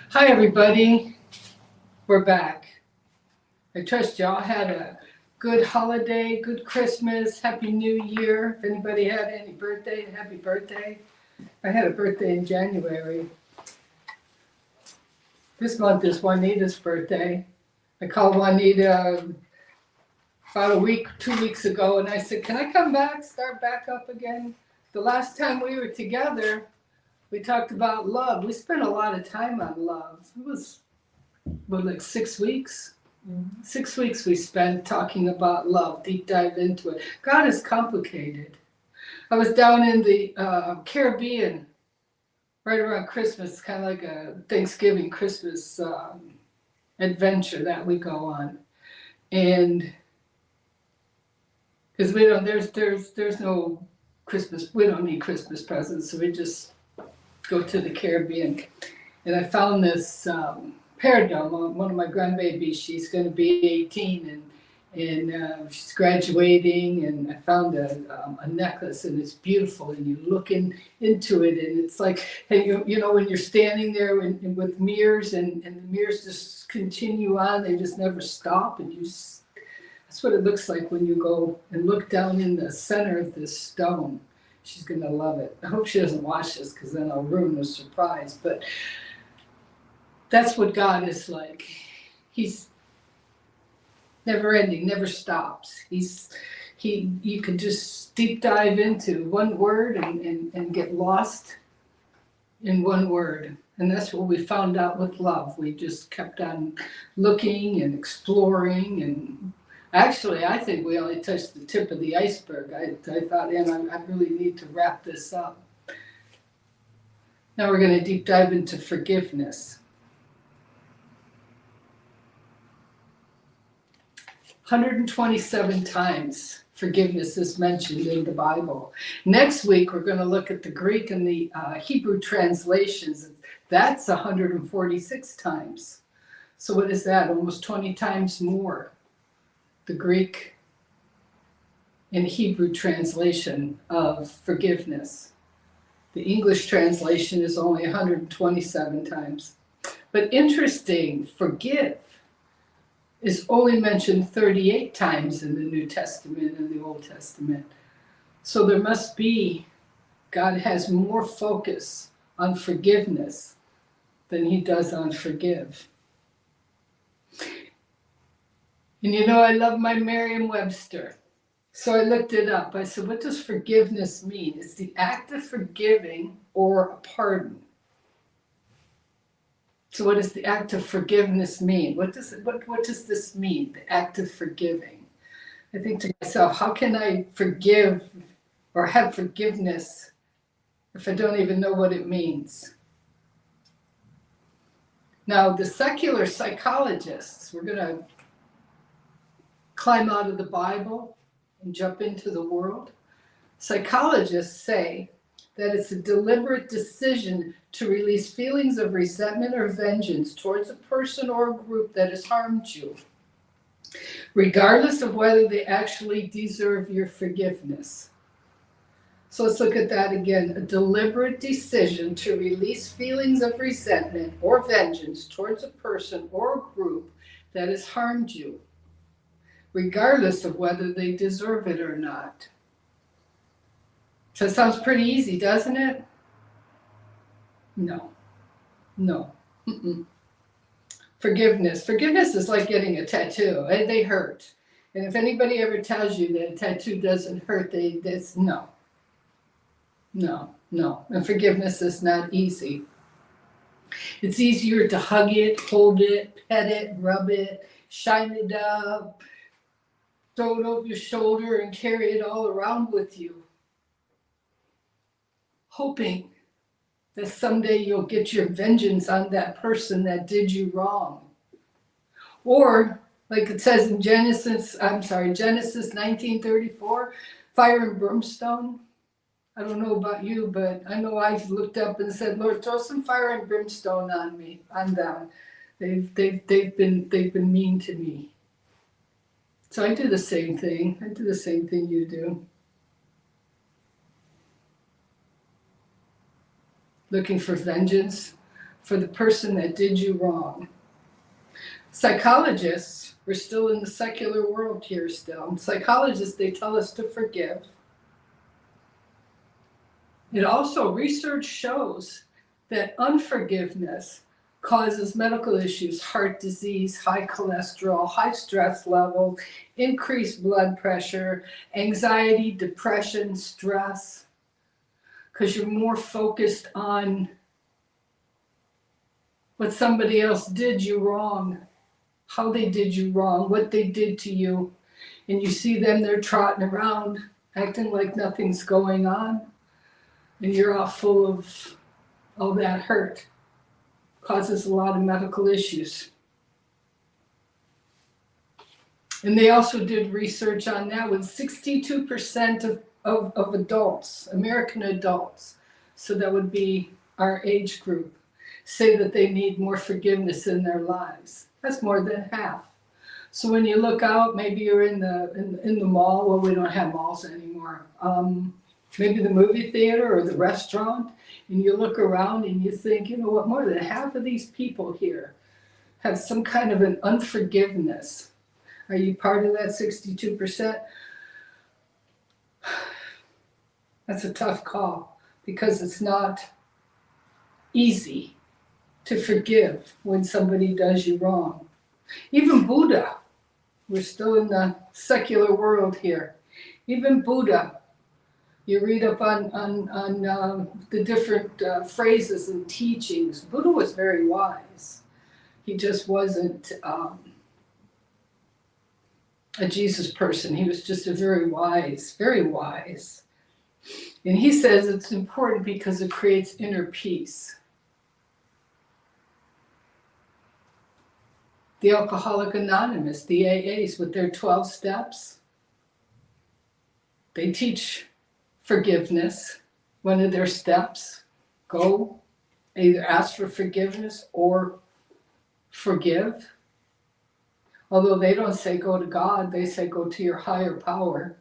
Hi, everybody. We're back. I trust y'all had a good holiday, good Christmas, Happy New Year. If anybody had any birthday, happy birthday. I had a birthday in January. This month is Juanita's birthday. I called Juanita about a week, 2 weeks ago, and I said, can I come back, start back up again? The last time we were together, we talked about love. We spent a lot of time on love. It was, like 6 weeks? 6 weeks we spent talking about love, deep dive into it. God is complicated. I was down in the Caribbean right around Christmas, kind of like a Thanksgiving, Christmas adventure that we go on. And because we don't, there's no Christmas, we don't need Christmas presents, so we just go to the Caribbean. And I found this paradigm. One of my grandbabies, she's going to be 18, and she's graduating, and I found a necklace, and it's beautiful, and you look into it, and it's like, hey, you know, when you're standing there with mirrors, and the mirrors just continue on, they just never stop, and that's what it looks like when you go and look down in the center of this stone. She's going to love it. I hope she doesn't watch this, because then I'll ruin the surprise, but that's what God is like. He's never ending, never stops. You can just deep dive into one word and get lost in one word. And that's what we found out with love. We just kept on looking and exploring, and actually I think we only touched the tip of the iceberg. I thought, I really need to wrap this up. Now we're going to deep dive into forgiveness. 127 times forgiveness is mentioned in the Bible. Next week, we're going to look at the Greek and the Hebrew translations. That's 146 times. So what is that? Almost 20 times more. The Greek and Hebrew translation of forgiveness. The English translation is only 127 times. But interesting, forgive is only mentioned 38 times in the New Testament and the Old Testament. So there must be, God has more focus on forgiveness than he does on forgive. And you know, I love my Merriam-Webster. So I looked it up. I said, what does forgiveness mean? It's the act of forgiving or a pardon. So what does the act of forgiveness mean? What does this mean, the act of forgiving? I think to myself, how can I forgive or have forgiveness if I don't even know what it means? Now, the secular psychologists, we're going to climb out of the Bible and jump into the world. Psychologists say that it's a deliberate decision to release feelings of resentment or vengeance towards a person or a group that has harmed you, regardless of whether they actually deserve your forgiveness. So let's look at that again. A deliberate decision to release feelings of resentment or vengeance towards a person or a group that has harmed you, regardless of whether they deserve it or not. So it sounds pretty easy, doesn't it? No. Mm-mm. Forgiveness is like getting a tattoo. They hurt. And if anybody ever tells you that a tattoo doesn't hurt, that's no. And forgiveness is not easy. It's easier to hug it, hold it, pet it, rub it, shine it up, throw it over your shoulder and carry it all around with you, hoping that someday you'll get your vengeance on that person that did you wrong. Or, like it says in Genesis 19:34, fire and brimstone. I don't know about you, but I know I've looked up and said, Lord, throw some fire and brimstone on them. They've been mean to me. So I do the same thing. I do the same thing you do. Looking for vengeance. for the person that did you wrong. Psychologists, we're still in the secular world here still. Psychologists, they tell us to forgive. It also, research shows that unforgiveness causes medical issues, heart disease, high cholesterol, high stress level, increased blood pressure, anxiety, depression, stress, because you're more focused on what somebody else did you wrong, how they did you wrong, what they did to you, and you see them, they're trotting around, acting like nothing's going on, and you're all full of all that hurt. Causes a lot of medical issues. And they also did research on that with 62% of adults, American adults, so that would be our age group, say that they need more forgiveness in their lives. That's more than half. So when you look out, maybe you're in the mall. Well, we don't have malls anymore. Maybe the movie theater or the restaurant, and you look around and you think, you know what, more than half of these people here have some kind of an unforgiveness. Are you part of that 62%? That's a tough call, because it's not easy to forgive when somebody does you wrong. Even Buddha, we're still in the secular world here. Even Buddha, you read up on the different phrases and teachings. Buddha was very wise. He just wasn't a Jesus person. He was just a very wise. And he says it's important because it creates inner peace. The Alcoholic Anonymous, the AAs with their 12 steps, they teach forgiveness. One of their steps, go, either ask for forgiveness or forgive. Although they don't say go to God, they say go to your higher power,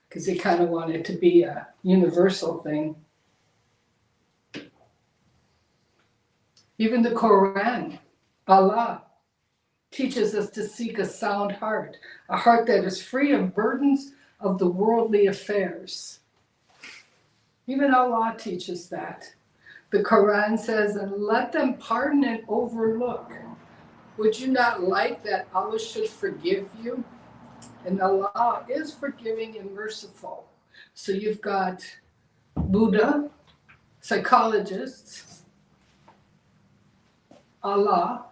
because they kind of want it to be a universal thing. Even the Quran, Allah, teaches us to seek a sound heart, a heart that is free of burdens of the worldly affairs. Even Allah teaches that. The Quran says, and let them pardon and overlook. Would you not like that Allah should forgive you? And Allah is forgiving and merciful. So you've got Buddha, psychologists, Allah,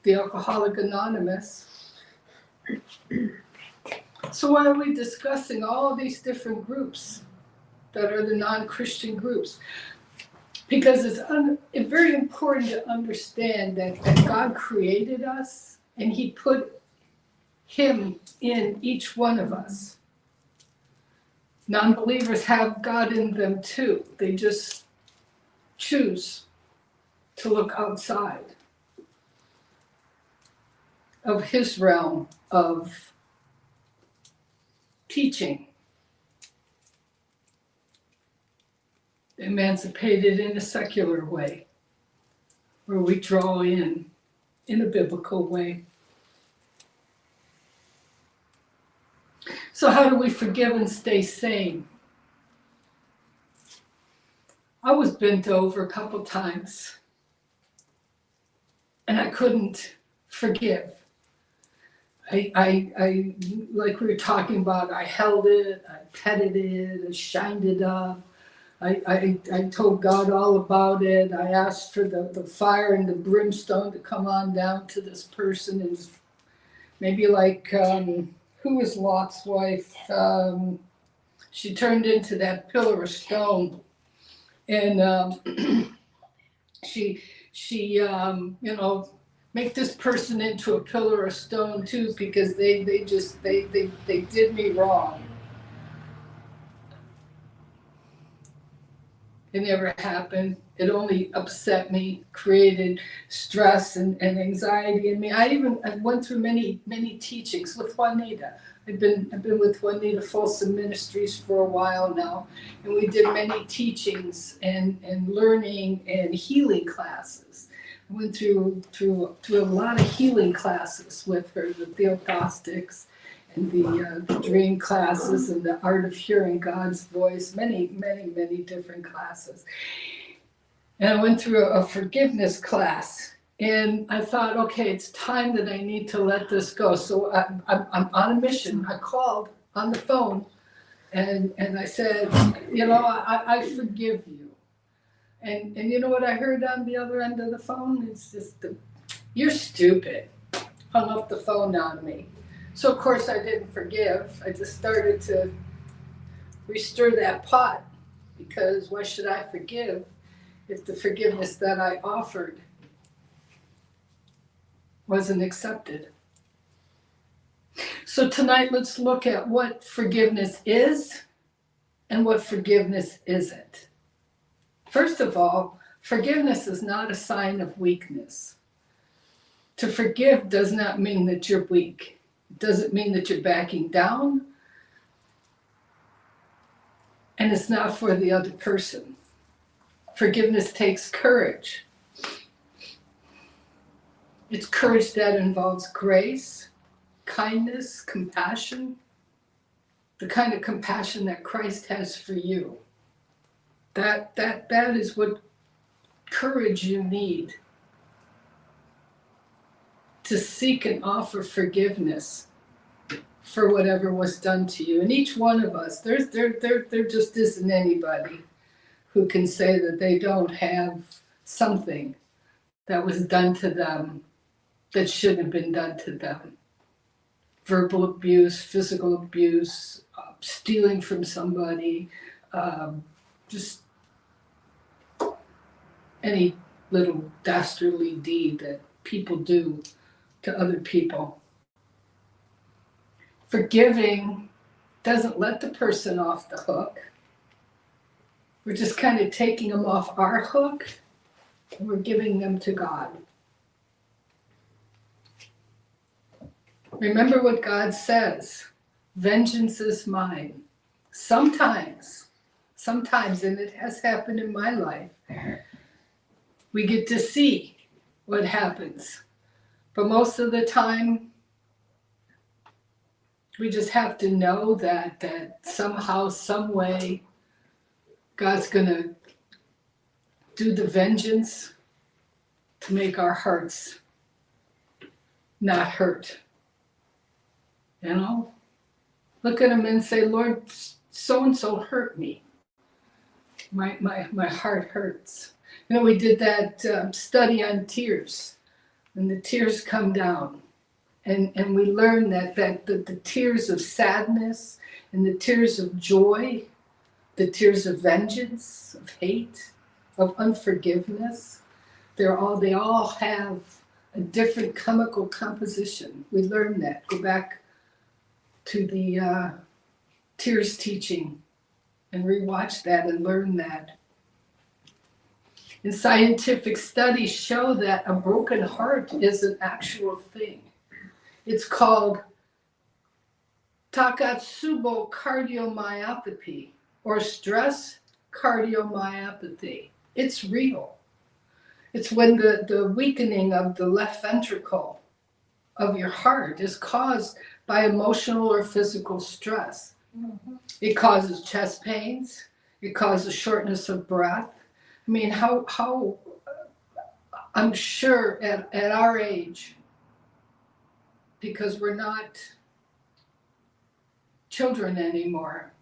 the Alcoholic Anonymous. So why are we discussing all these different groups that are the non-Christian groups? Because it's very important to understand that God created us and he put him in each one of us. Non-believers have God in them too. They just choose to look outside of his realm of teaching, emancipated in a secular way, where we draw in a biblical way. So how do we forgive and stay sane? I was bent over a couple times, and I couldn't forgive. I like we were talking about, I held it, I petted it, I shined it up. I told God all about it. I asked for the fire and the brimstone to come on down to this person. And maybe like, who was Lot's wife? She turned into that pillar of stone. And she make this person into a pillar of stone too, because they did me wrong. It never happened. It only upset me, created stress and anxiety in me. I went through many teachings with Juanita. I've been with Juanita Folsom Ministries for a while now, and we did many teachings and learning and healing classes. I went through a lot of healing classes with her, the Theopaustics and the dream classes and the art of hearing God's voice, many different classes. And I went through a forgiveness class, and I thought, okay, it's time that I need to let this go. So I'm on a mission. I called on the phone, and I said, I forgive you. And you know what I heard on the other end of the phone? It's just, you're stupid. Hung up the phone on me. So of course I didn't forgive. I just started to restir that pot, because why should I forgive if the forgiveness that I offered wasn't accepted? So tonight let's look at what forgiveness is and what forgiveness isn't. First of all, forgiveness is not a sign of weakness. To forgive does not mean that you're weak. It doesn't mean that you're backing down. And it's not for the other person. Forgiveness takes courage. It's courage that involves grace, kindness, compassion, the kind of compassion that Christ has for you. That is what courage you need to seek and offer forgiveness for whatever was done to you. And each one of us, there just isn't anybody who can say that they don't have something that was done to them that shouldn't have been done to them. Verbal abuse, physical abuse, stealing from somebody, just any little dastardly deed that people do to other people. Forgiving doesn't let the person off the hook. We're just kind of taking them off our hook, and we're giving them to God. Remember what God says, vengeance is mine. Sometimes, and it has happened in my life, we get to see what happens. But most of the time, we just have to know that somehow, some way, God's going to do the vengeance to make our hearts not hurt. You know? Look at him and say, Lord, so-and-so hurt me. My heart hurts. You know, we did that study on tears, and the tears come down. And we learn that the tears of sadness and the tears of joy, the tears of vengeance, of hate, of unforgiveness, they all have a different chemical composition. We learn that. Go back to the tears teaching and rewatch that and learn that. And scientific studies show that a broken heart is an actual thing. It's called Takotsubo cardiomyopathy, or stress cardiomyopathy. It's real. It's when the weakening of the left ventricle of your heart is caused by emotional or physical stress. Mm-hmm. It causes chest pains. It causes shortness of breath. I mean, how I'm sure at our age, because we're not children anymore,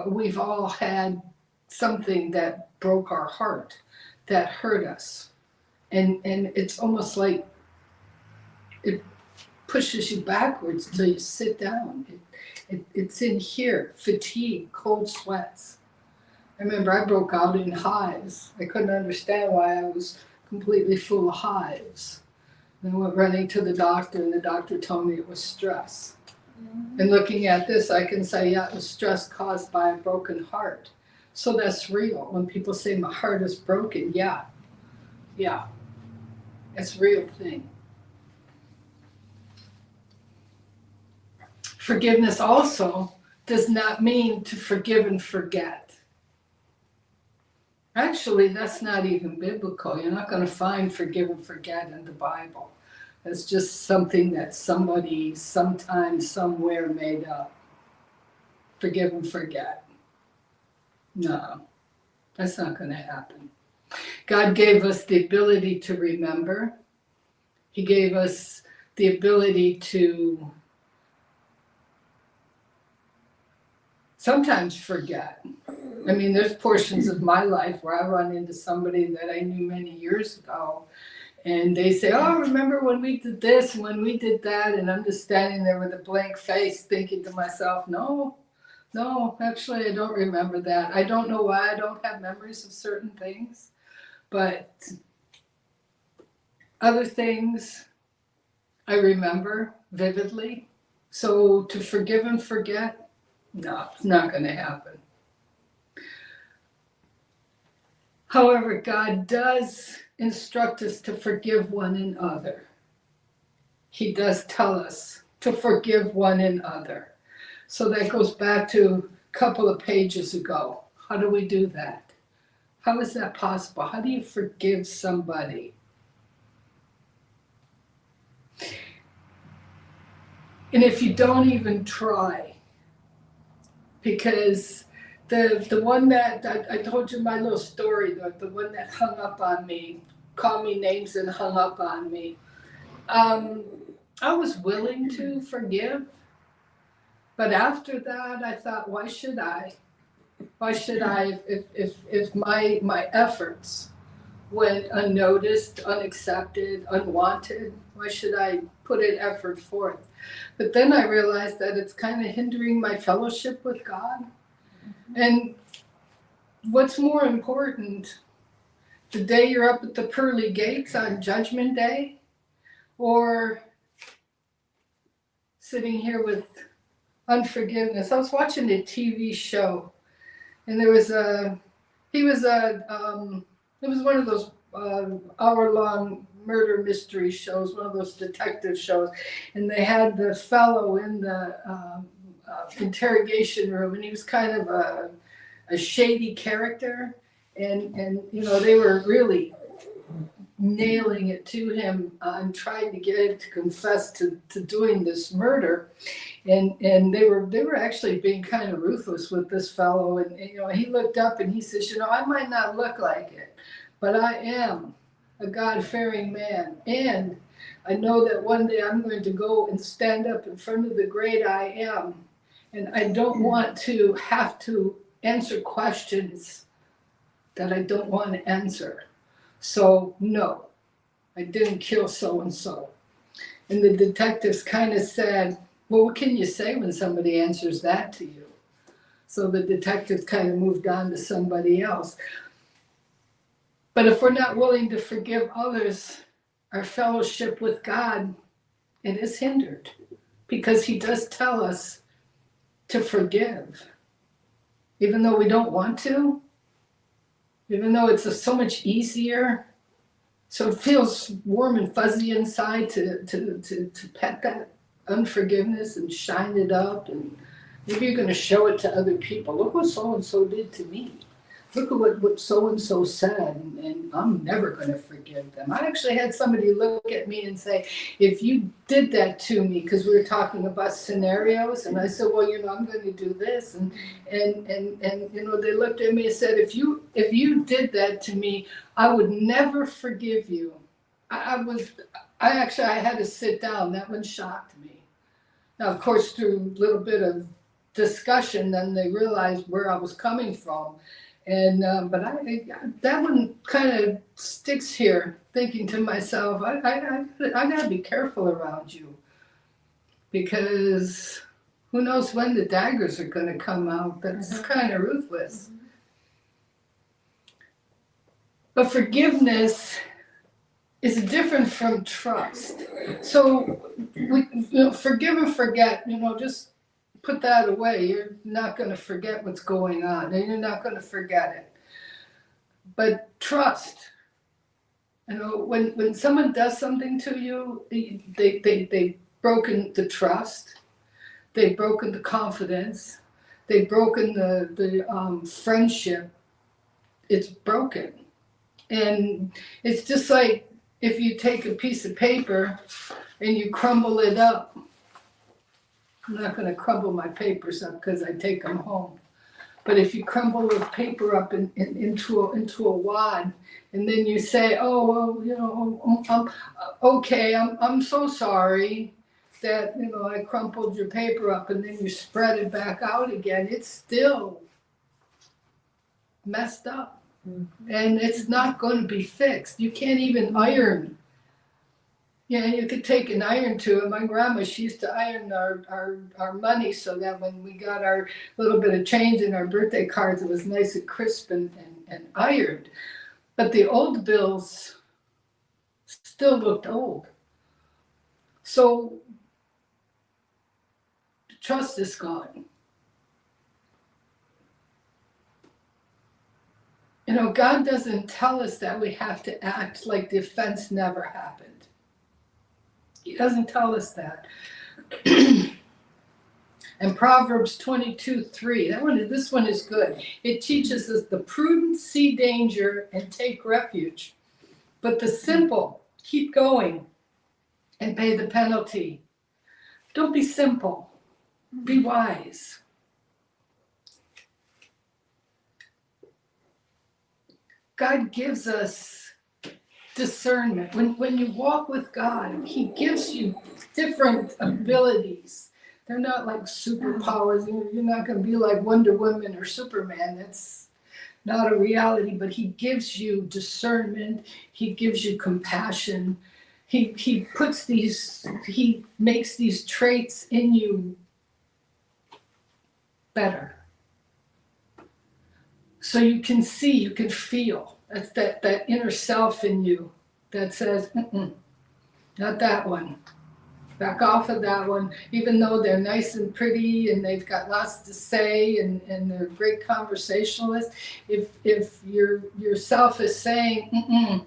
we've all had something that broke our heart, that hurt us. And it's almost like it pushes you backwards until you sit down. It's in here, fatigue, cold sweats. I remember I broke out in hives. I couldn't understand why I was completely full of hives. And I went running to the doctor, and the doctor told me it was stress. Mm-hmm. And looking at this, I can say, yeah, it was stress caused by a broken heart. So that's real. When people say my heart is broken, yeah, it's a real thing. Forgiveness also does not mean to forgive and forget. Actually, that's not even biblical. You're not going to find forgive and forget in the Bible. It's just something that somebody sometime somewhere made up. Forgive and forget. No, that's not going to happen. God gave us the ability to remember. He gave us the ability to sometimes forget. I mean, there's portions of my life where I run into somebody that I knew many years ago, and they say, oh, remember when we did this and when we did that, and I'm just standing there with a blank face thinking to myself, no, actually I don't remember that. I don't know why I don't have memories of certain things, but other things I remember vividly. So to forgive and forget, no, it's not going to happen. However, God does instruct us to forgive one another. He does tell us to forgive one another. So that goes back to a couple of pages ago. How do we do that? How is that possible? How do you forgive somebody? And if you don't even try, because the one that I told you my little story, the one that hung up on me, called me names and hung up on me, I was willing to forgive, but after that I thought, why should I? Why should I if my efforts went unnoticed, unaccepted, unwanted? Why should I put an effort forth? But then I realized that it's kind of hindering my fellowship with God. And what's more important, the day you're up at the pearly gates on Judgment Day, or sitting here with unforgiveness? I was watching a TV show, and it was one of those hour-long murder mystery shows, one of those detective shows, and they had the fellow in the interrogation room, and he was kind of a shady character, and they were really nailing it to him and trying to get him to confess to doing this murder, and they were actually being kind of ruthless with this fellow, and he looked up and he says, I might not look like it, but I am a God-fearing man, and I know that one day I'm going to go and stand up in front of the great I am, and I don't want to have to answer questions that I don't want to answer. So no, I didn't kill so-and-so. And the detectives kind of said, well, what can you say when somebody answers that to you? So the detectives kind of moved on to somebody else. But if we're not willing to forgive others, our fellowship with God, it is hindered, because he does tell us to forgive, even though we don't want to, even though it's so much easier. So it feels warm and fuzzy inside to pet that unforgiveness and shine it up, and maybe you're going to show it to other people. Look what so-and-so did to me. Look at what so-and-so said, and I'm never going to forgive them. I actually had somebody look at me and say, if you did that to me, because we were talking about scenarios, and I said, well, I'm going to do this, and they looked at me and said, if you did that to me, I would never forgive you. I had to sit down. That one shocked me. Now, of course, through a little bit of discussion, then they realized where I was coming from. And but that one kind of sticks here, thinking to myself, I got to be careful around you, because who knows when the daggers are going to come out. That's kind of ruthless. But forgiveness is different from trust. So we forgive and forget, just put that away. You're not going to forget what's going on, and you're not going to forget it. But trust. When someone does something to you, they've broken the trust, they've broken the confidence, they've broken the friendship. It's broken. And it's just like if you take a piece of paper and you crumble it up. I'm not going to crumble my papers up because I take them home. But if you crumble the paper up into a wad, and then you say, "Oh well, okay, I'm so sorry that I crumpled your paper up," and then you spread it back out again, it's still messed up, and it's not going to be fixed. You can't even iron. Yeah, you could take an iron to it. My grandma, she used to iron our money so that when we got our little bit of change in our birthday cards, it was nice and crisp and ironed. But the old bills still looked old. So the trust is gone. God doesn't tell us that we have to act like the offense never happened. He doesn't tell us that. And Proverbs 22:3, this one is good. It teaches us the prudent see danger and take refuge, but the simple keep going and pay the penalty. Don't be simple. Be wise. God gives us discernment. When you walk with God, He gives you different abilities. They're not like superpowers. You're not going to be like Wonder Woman or Superman. That's not a reality. But He gives you discernment. He gives you compassion. He makes these traits in you better. So you can see, you can feel. That's that inner self in you that says, not that one. Back off of that one. Even though they're nice and pretty and they've got lots to say and they're great conversationalists, if your self is saying,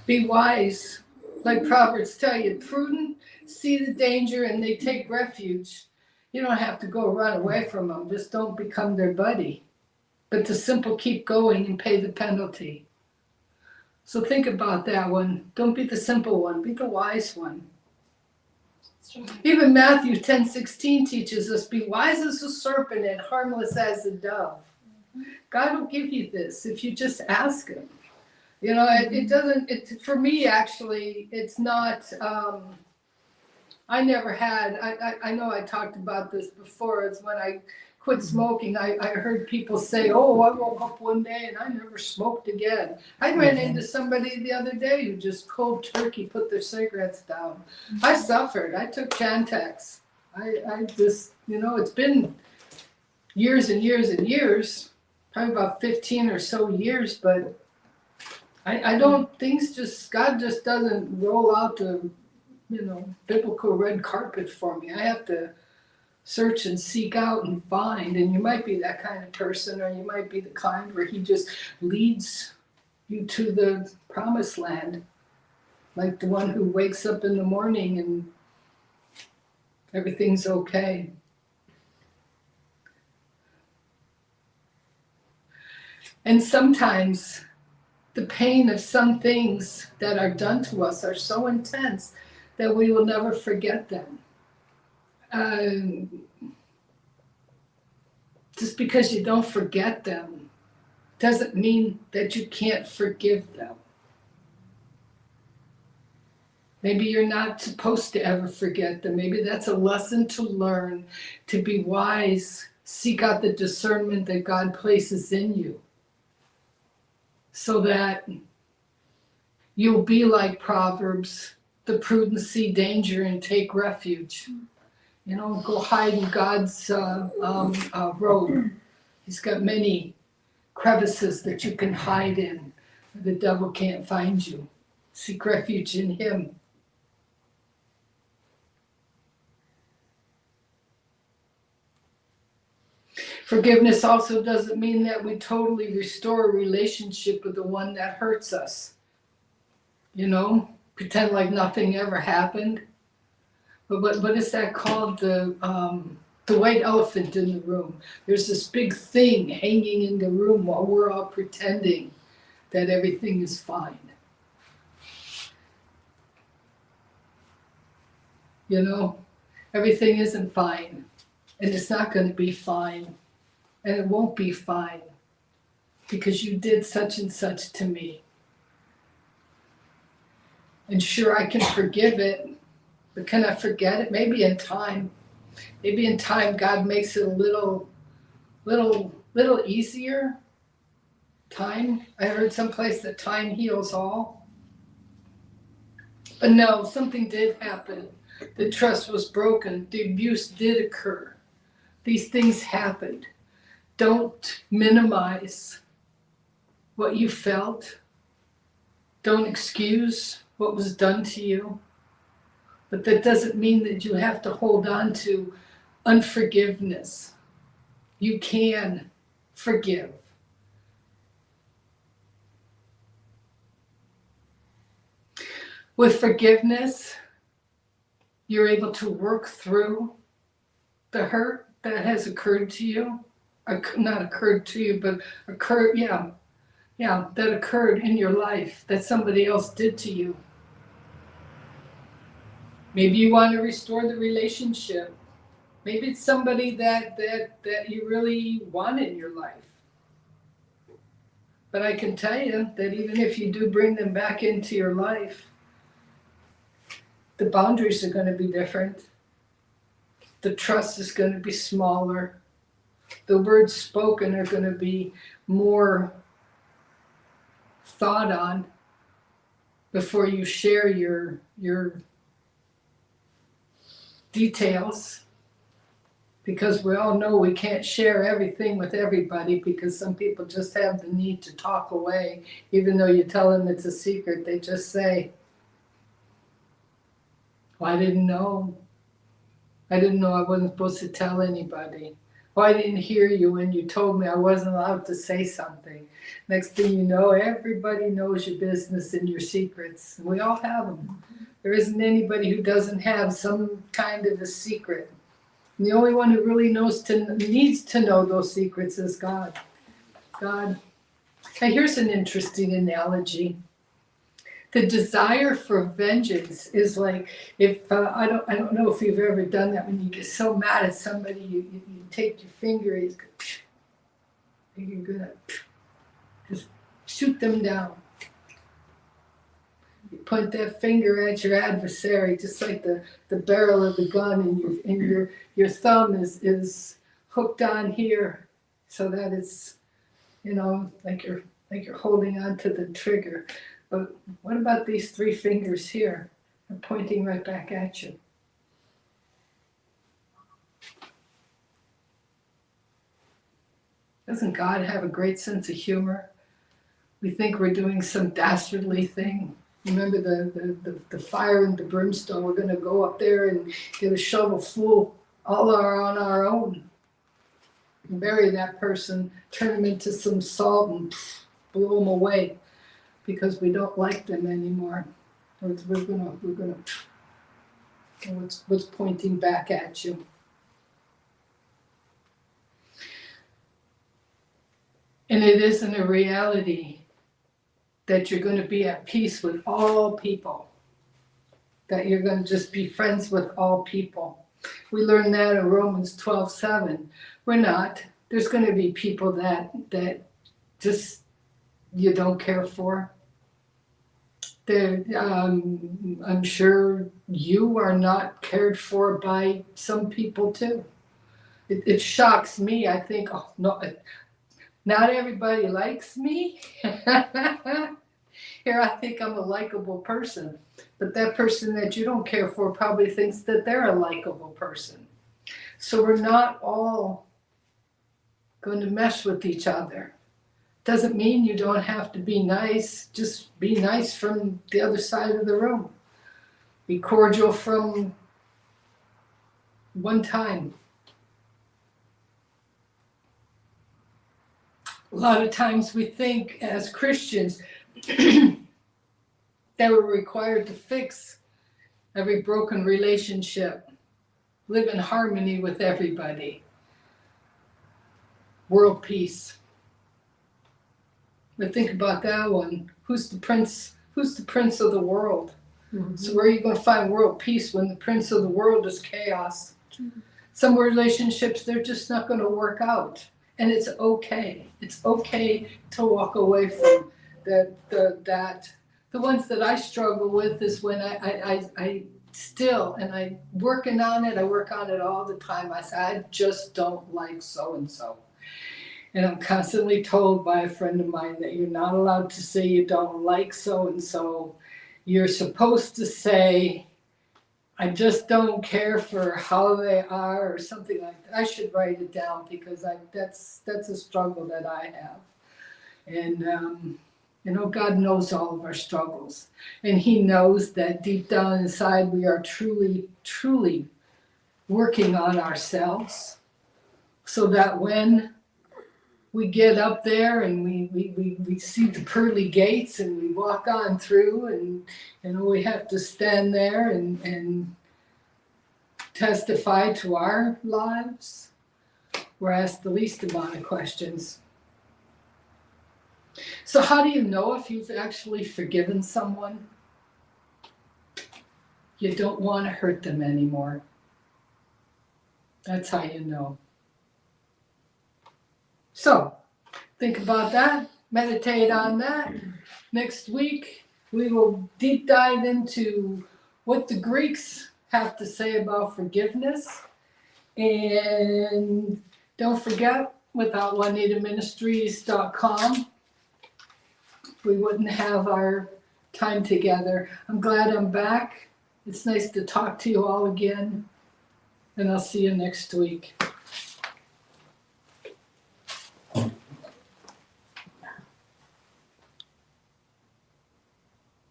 be wise. Like Proverbs tell you, prudent see the danger and they take refuge. You don't have to go run away from them. Just don't become their buddy. But the simple keep going and pay the penalty. So think about that one. Don't be the simple one. Be the wise one. Even Matthew 10:16 teaches us, be wise as a serpent and harmless as a dove. God will give you this if you just ask Him. It doesn't, for me actually, it's not, I never had, I know I talked about this before, it's when I quit smoking, I heard people say, "Oh, I woke up one day and I never smoked again." I ran into somebody the other day who just cold turkey put their cigarettes down. I suffered. I took Chantix. I just, it's been years and years and years, probably about 15 or so years, but I don't, God just doesn't roll out the, biblical red carpet for me. I have to search and seek out and find, and you might be that kind of person, or you might be the kind where He just leads you to the promised land, like the one who wakes up in the morning and everything's okay. And sometimes the pain of some things that are done to us are so intense that we will never forget them. Just because you don't forget them doesn't mean that you can't forgive them. Maybe you're not supposed to ever forget them. Maybe that's a lesson to learn, to be wise, seek out the discernment that God places in you, so that you'll be like Proverbs, the prudent see danger and take refuge. Go hide in God's robe. He's got many crevices that you can hide in. The devil can't find you. Seek refuge in Him. Forgiveness also doesn't mean that we totally restore a relationship with the one that hurts us. You know, pretend like nothing ever happened. But what is that called? The white elephant in the room. There's this big thing hanging in the room while we're all pretending that everything is fine. You know, everything isn't fine, and it's not going to be fine, and it won't be fine because you did such and such to me. And sure, I can forgive it, but can I forget it? Maybe in time. Maybe in time God makes it a little easier. Time. I heard someplace that time heals all. But no, something did happen. The trust was broken. The abuse did occur. These things happened. Don't minimize what you felt. Don't excuse what was done to you. But that doesn't mean that you have to hold on to unforgiveness. You can forgive. With forgiveness, you're able to work through the hurt that has occurred to you. Not occurred to you, but occurred, that occurred in your life that somebody else did to you. Maybe you want to restore the relationship. Maybe it's somebody that you really want in your life. But I can tell you that even if you do bring them back into your life, the boundaries are going to be different. The trust is going to be smaller. The words spoken are going to be more thought on before you share your details, because we all know we can't share everything with everybody, because some people just have the need to talk away. Even though you tell them it's a secret, they just say, well, I didn't know. I didn't know I wasn't supposed to tell anybody. Well, I didn't hear you when you told me I wasn't allowed to say something. Next thing you know, everybody knows your business and your secrets. We all have them. There isn't anybody who doesn't have some kind of a secret. And the only one who really needs to know those secrets is God. God. Now here's an interesting analogy. The desire for vengeance is like, if I don't know if you've ever done that. When you get so mad at somebody, you take your finger, and you're gonna just shoot them down. You point that finger at your adversary, just like the barrel of the gun, and your thumb is hooked on here, so that it's, like you're holding on to the trigger. But what about these three fingers here? They're pointing right back at you. Doesn't God have a great sense of humor? We think we're doing some dastardly thing. Remember the fire and the brimstone? We're going to go up there and get a shovel full all on our own. And bury that person, turn them into some salt and blow them away, because we don't like them anymore. We're gonna what's pointing back at you. And it isn't a reality that you're going to be at peace with all people, that you're going to just be friends with all people. We learn that in Romans 12:7. We're not. There's going to be people that just you don't care for. I'm sure you are not cared for by some people too. It shocks me. I think, oh no, not everybody likes me. Here I think I'm a likable person, but that person that you don't care for probably thinks that they're a likable person. So we're not all going to mesh with each other. Doesn't mean you don't have to be nice. Just be nice from the other side of the room. Be cordial from one time. A lot of times we think as Christians that we're required to fix every broken relationship, live in harmony with everybody, world peace. But think about that one. Who's the prince? Who's the prince of the world? Mm-hmm. So where are you going to find world peace when the prince of the world is chaos? Mm-hmm. Some relationships, they're just not going to work out. And it's okay. It's okay to walk away from that. The ones that I struggle with is when I still, and I'm working on it, I work on it all the time. I say, I just don't like so-and-so. And I'm constantly told by a friend of mine that you're not allowed to say you don't like so-and-so. You're supposed to say, I just don't care for how they are or something like that. I should write it down because that's a struggle that I have. And, God knows all of our struggles. And he knows that deep down inside we are truly, truly working on ourselves so that when we get up there and we see the pearly gates and we walk on through and we have to stand there and testify to our lives. We're asked the least amount of questions. So how do you know if you've actually forgiven someone? You don't want to hurt them anymore. That's how you know. So, think about that, meditate on that. Next week, we will deep dive into what the Greeks have to say about forgiveness. And don't forget, without JuanitaMinistries.com, we wouldn't have our time together. I'm glad I'm back. It's nice to talk to you all again. And I'll see you next week.